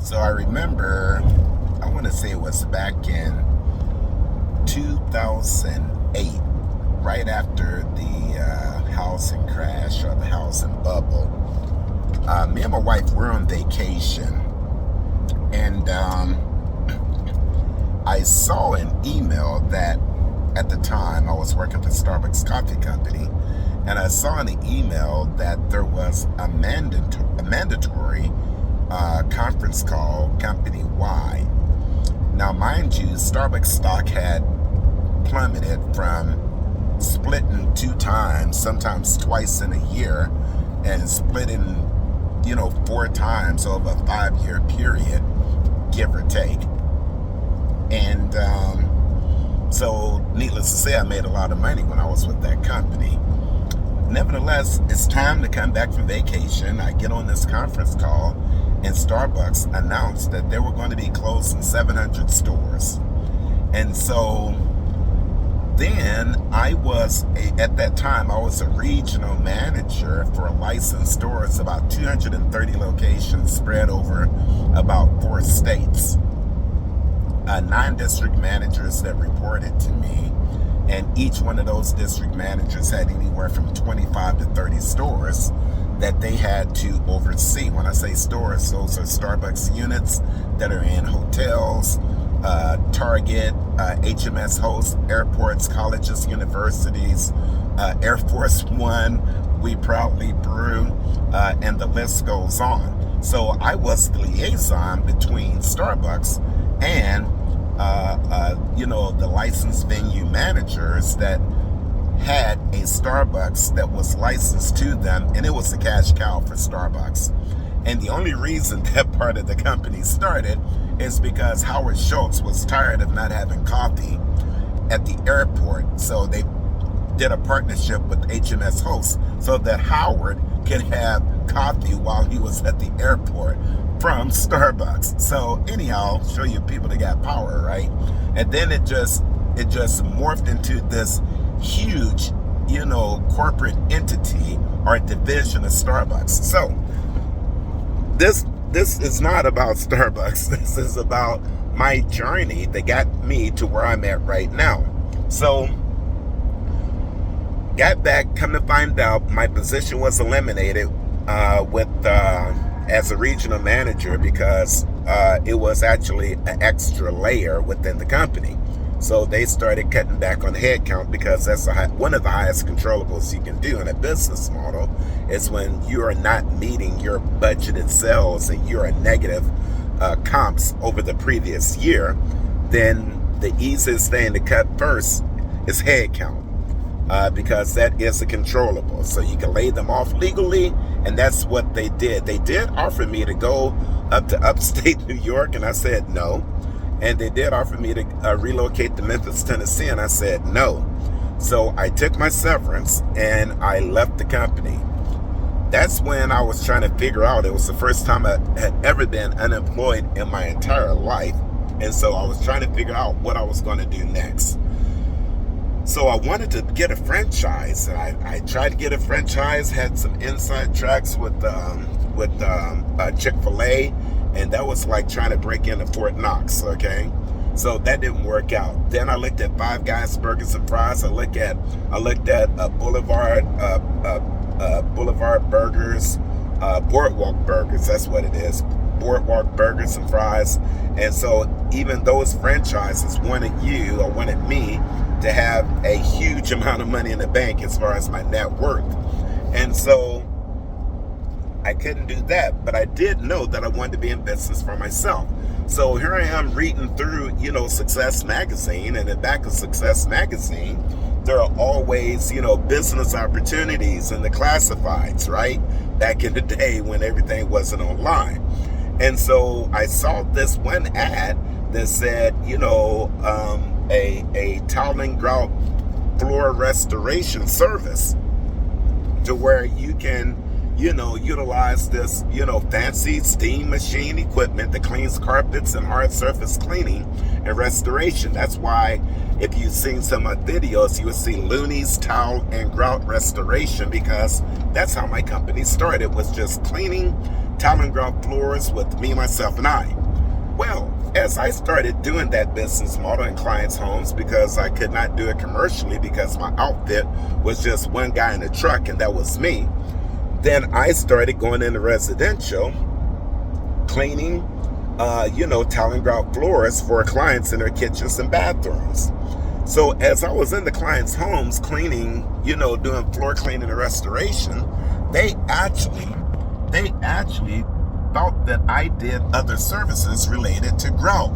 So I remember, I want to say it was back in 2008, right after the housing crash or the housing bubble. Me and my wife were on vacation, and I saw an email that at the time I was working for Starbucks Coffee Company, and I saw in the email that there was a mandatory conference call company-wide. Now, mind you, Starbucks stock had plummeted from splitting 2 times, sometimes twice in a year, and splitting, 4 times over a 5-year period, give or take. And so, needless to say, I made a lot of money when I was with that company. Nevertheless, it's time to come back from vacation. I get on this conference call, and Starbucks announced that they were going to be closing 700 stores. And so then at that time, I was a regional manager for licensed stores, about 230 locations spread over about 4 states. 9 district managers that reported to me, and each one of those district managers had anywhere from 25 to 30 stores that they had to oversee. When I say stores, those are Starbucks units that are in hotels, Target, HMS hosts, airports, colleges, universities, Air Force One, We Proudly Brew, and the list goes on. So I was the liaison between Starbucks and the licensed venue managers that had a Starbucks that was licensed to them, and it was a cash cow for Starbucks. And the only reason that part of the company started is because Howard Schultz was tired of not having coffee at the airport. So they did a partnership with HMS hosts so that Howard could have coffee while he was at the airport from Starbucks. So anyhow, show you people that got power, right? And then it just morphed into this huge, corporate entity or division of Starbucks. So this is not about Starbucks. This is about my journey that got me to where I'm at right now. So got back, come to find out my position was eliminated as a regional manager because it was actually an extra layer within the company. So they started cutting back on the head count because that's one of the highest controllables you can do in a business model is when you are not meeting your budgeted sales and you're a negative comps over the previous year, then the easiest thing to cut first is head count. Because that is a controllable. So you can lay them off legally, and that's what they did. They did offer me to go up to upstate New York, and I said no. And they did offer me to relocate to Memphis, Tennessee, and I said no. So I took my severance, and I left the company. That's when I was trying to figure out, it was the first time I had ever been unemployed in my entire life. And so I was trying to figure out what I was going to do next. So I wanted to get a franchise, and I tried to get a franchise, had some inside tracks with Chick-fil-A, and that was like trying to break into Fort Knox, okay? So that didn't work out. Then I looked at Five Guys Burgers and Fries. I looked at Boulevard Burgers, Boardwalk Burgers. That's what it is. Boardwalk Burgers and Fries. And so even those franchises wanted me to have a huge amount of money in the bank as far as my net worth. And so I couldn't do that, but I did know that I wanted to be in business for myself. So here I am reading through, Success Magazine, and in the back of Success Magazine, there are always, business opportunities in the classifieds, right? Back in the day when everything wasn't online. And so I saw this one ad that said, a tile and grout floor restoration service to where you can, utilize this, fancy steam machine equipment that cleans carpets and hard surface cleaning and restoration. That's why if you've seen some of my videos, you will see Looney's Tile and Grout Restoration, because that's how my company started, was just cleaning talent grout floors with me, myself, and I. Well, as I started doing that business model in clients' homes, because I could not do it commercially because my outfit was just one guy in a truck and that was me, then I started going into residential, cleaning, talent grout floors for clients in their kitchens and bathrooms. So as I was in the clients' homes cleaning, doing floor cleaning and restoration, they actually thought that I did other services related to grout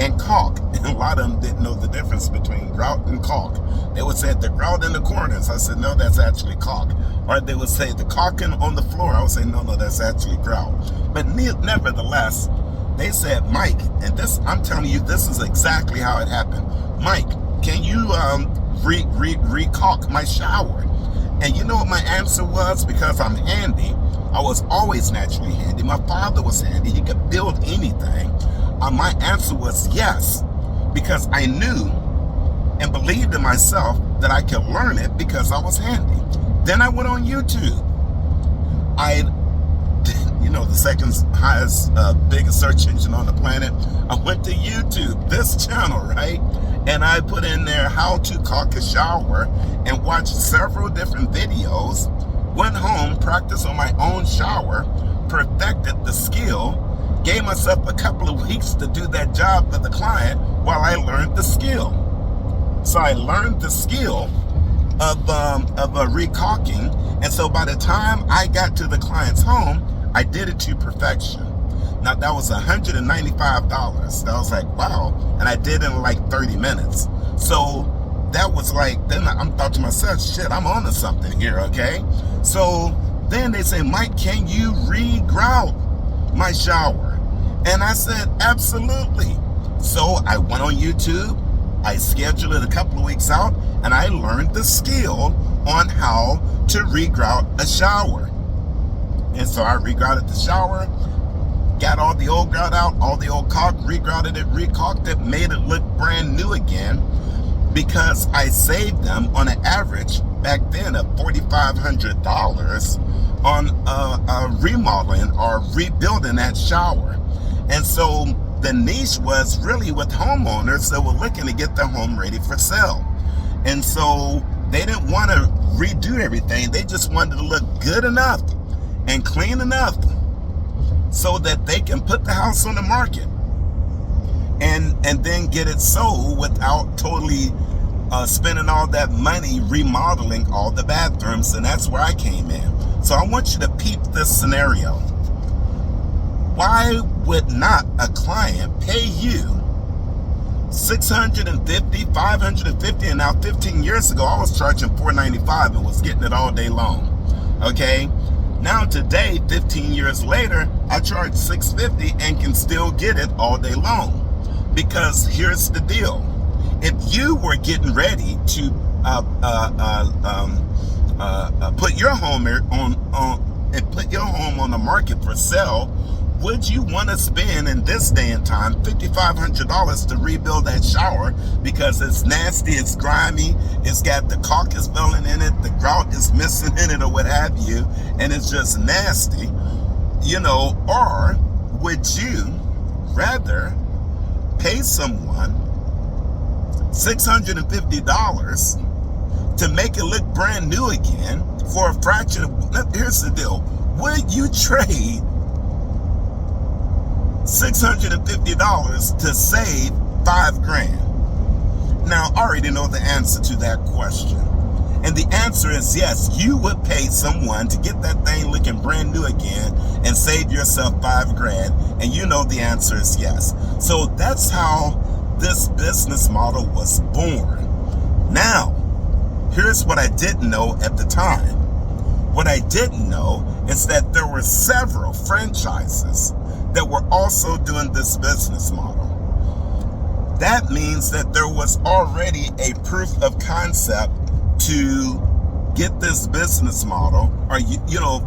and caulk. And a lot of them didn't know the difference between grout and caulk. They would say the grout in the corners. I said, no, that's actually caulk. Or they would say the caulking on the floor. I would say, no, that's actually grout. But nevertheless, they said, Mike, and this, I'm telling you, this is exactly how it happened. Mike, can you re-caulk my shower? And you know what my answer was? Because I'm handy. I was always naturally handy. My father was handy. He could build anything. My answer was yes, because I knew and believed in myself that I could learn it because I was handy. Then I went on YouTube. The second highest, biggest search engine on the planet. I went to YouTube, this channel, right? And I put in there how to caulk a shower and watched several different videos. Went home, practiced on my own shower, perfected the skill, gave myself a couple of weeks to do that job for the client while I learned the skill. So I learned the skill of re-caulking, and so by the time I got to the client's home, I did it to perfection. Now that was $195. I was like, wow, and I did it in like 30 minutes. So that was like, then I thought to myself, shit, I'm onto something here, okay? So then they say, Mike, can you re-grout my shower? And I said, absolutely. So I went on YouTube, I scheduled it a couple of weeks out, and I learned the skill on how to re-grout a shower. And so I re-grouted the shower, got all the old grout out, all the old caulk, re-grouted it, re-caulked it, made it look brand new again, because I saved them on an average back then of $4,500 on remodeling or rebuilding that shower. And so the niche was really with homeowners that were looking to get their home ready for sale. And so they didn't want to redo everything. They just wanted to look good enough and clean enough so that they can put the house on the market and then get it sold without totally spending all that money remodeling all the bathrooms. And that's where I came in. So I want you to peep this scenario. Why would not a client pay you $650, $550, and now 15 years ago I was charging $495 and was getting it all day long, okay? Now today, 15 years later, I charge $650 and can still get it all day long. Because here's the deal. If you were getting ready to put your home on the market for sale, would you want to spend in this day and time $5,500 to rebuild that shower because it's nasty, it's grimy, it's got the caulk is filling in it, the grout is missing in it or what have you, and it's just nasty, or would you rather pay someone $650 to make it look brand new again for a fraction of, here's the deal, would you trade $650 to save $5,000? Now, I already know the answer to that question. And the answer is yes, you would pay someone to get that thing looking brand new again and save yourself $5,000. And you know the answer is yes. So that's how this business model was born. Now, here's what I didn't know at the time. What I didn't know is that there were several franchises that were also doing this business model. That means that there was already a proof of concept to get this business model, or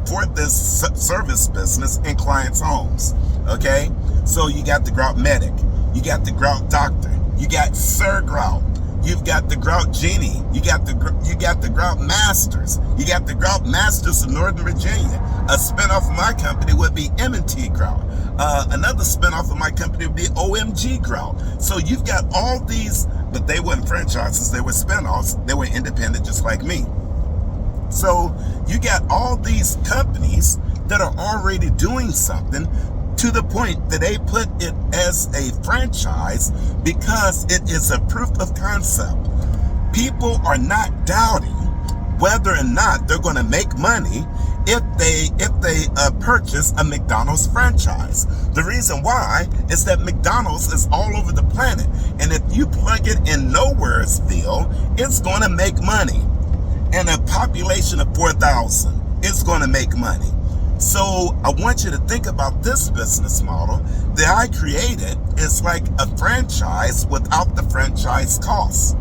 for this service business in clients' homes. Okay, so you got the grout medic, you got the grout doctor, you got Sir Grout. You've got the Grout Genie. You got the Grout Masters. You got the Grout Masters of Northern Virginia. A spinoff of my company would be M&T Grout. Another spinoff of my company would be OMG Grout. So you've got all these, but they weren't franchises. They were spinoffs. They were independent, just like me. So you got all these companies that are already doing something, to the point that they put it as a franchise because it is a proof of concept. People are not doubting whether or not they're going to make money if they purchase a McDonald's franchise. The reason why is that McDonald's is all over the planet, and if you plug it in Nowheresville, it's going to make money. And a population of 4,000, it's going to make money. So I want you to think about this business model that I created. Is like a franchise without the franchise costs.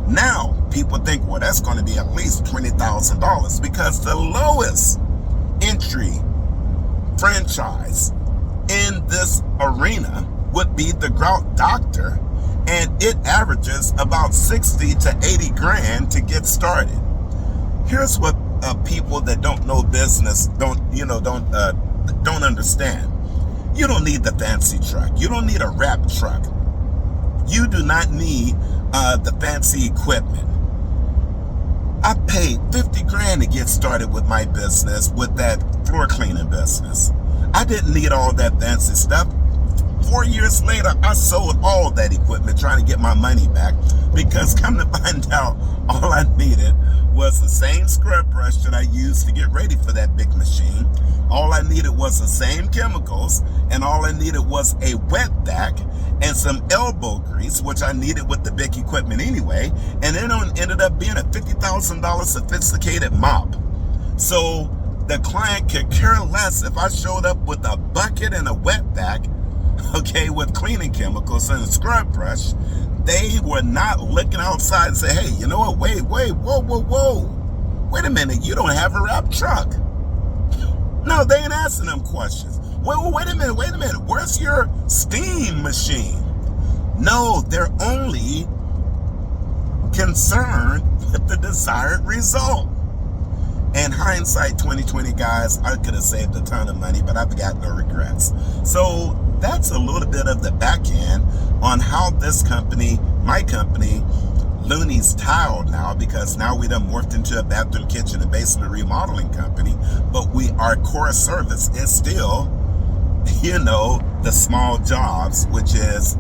Now, people think, well, that's going to be at least $20,000 because the lowest entry franchise in this arena would be the Grout Doctor, and it averages about 60 to 80 grand to get started. Here's what people that don't know business don't understand. You don't need the fancy truck. You don't need a wrap truck. You do not need the fancy equipment. I paid 50 grand to get started with my business, with that floor cleaning business. I didn't need all that fancy stuff. 4 years later, I sold all that equipment trying to get my money back, because come to find out, all I needed was the same scrub brush that I used to get ready for that big machine. All I needed was the same chemicals, and all I needed was a wet vac and some elbow grease, which I needed with the big equipment anyway, and it ended up being a $50,000 sophisticated mop. So the client could care less if I showed up with a bucket and a wet vac, okay, with cleaning chemicals and a scrub brush. They were not looking outside and say, hey, you know what, wait, whoa. Wait a minute, you don't have a wrap truck. No, they ain't asking them questions. Wait a minute, where's your steam machine? No, they're only concerned with the desired result. And hindsight 2020, guys, I could have saved a ton of money, but I've got no regrets. So that's a little bit of the back end on how this company, my company, Looney's Tile now, because now we done morphed into a bathroom, kitchen, and basement remodeling company, but our core service is still, the small jobs, which is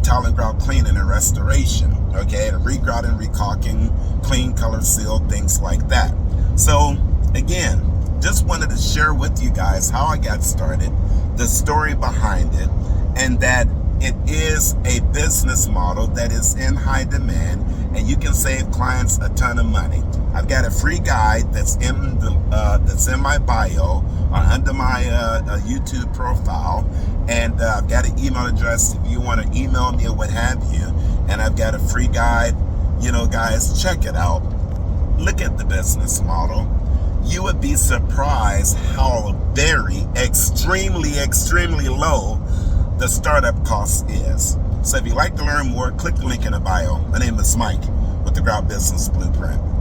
tile and grout cleaning and restoration, okay, the regrout and recaulking, clean, color seal, things like that. So again, just wanted to share with you guys how I got started, the story behind it, and that it is a business model that is in high demand, and you can save clients a ton of money. I've got a free guide that's in my bio under my YouTube profile, and I've got an email address if you want to email me or what have you. And I've got a free guide. Guys, check it out. Look at the business model. You would be surprised how very extremely low the startup cost is. So if you'd like to learn more, click the link in the bio. My name is Mike with the Grout Business Blueprint.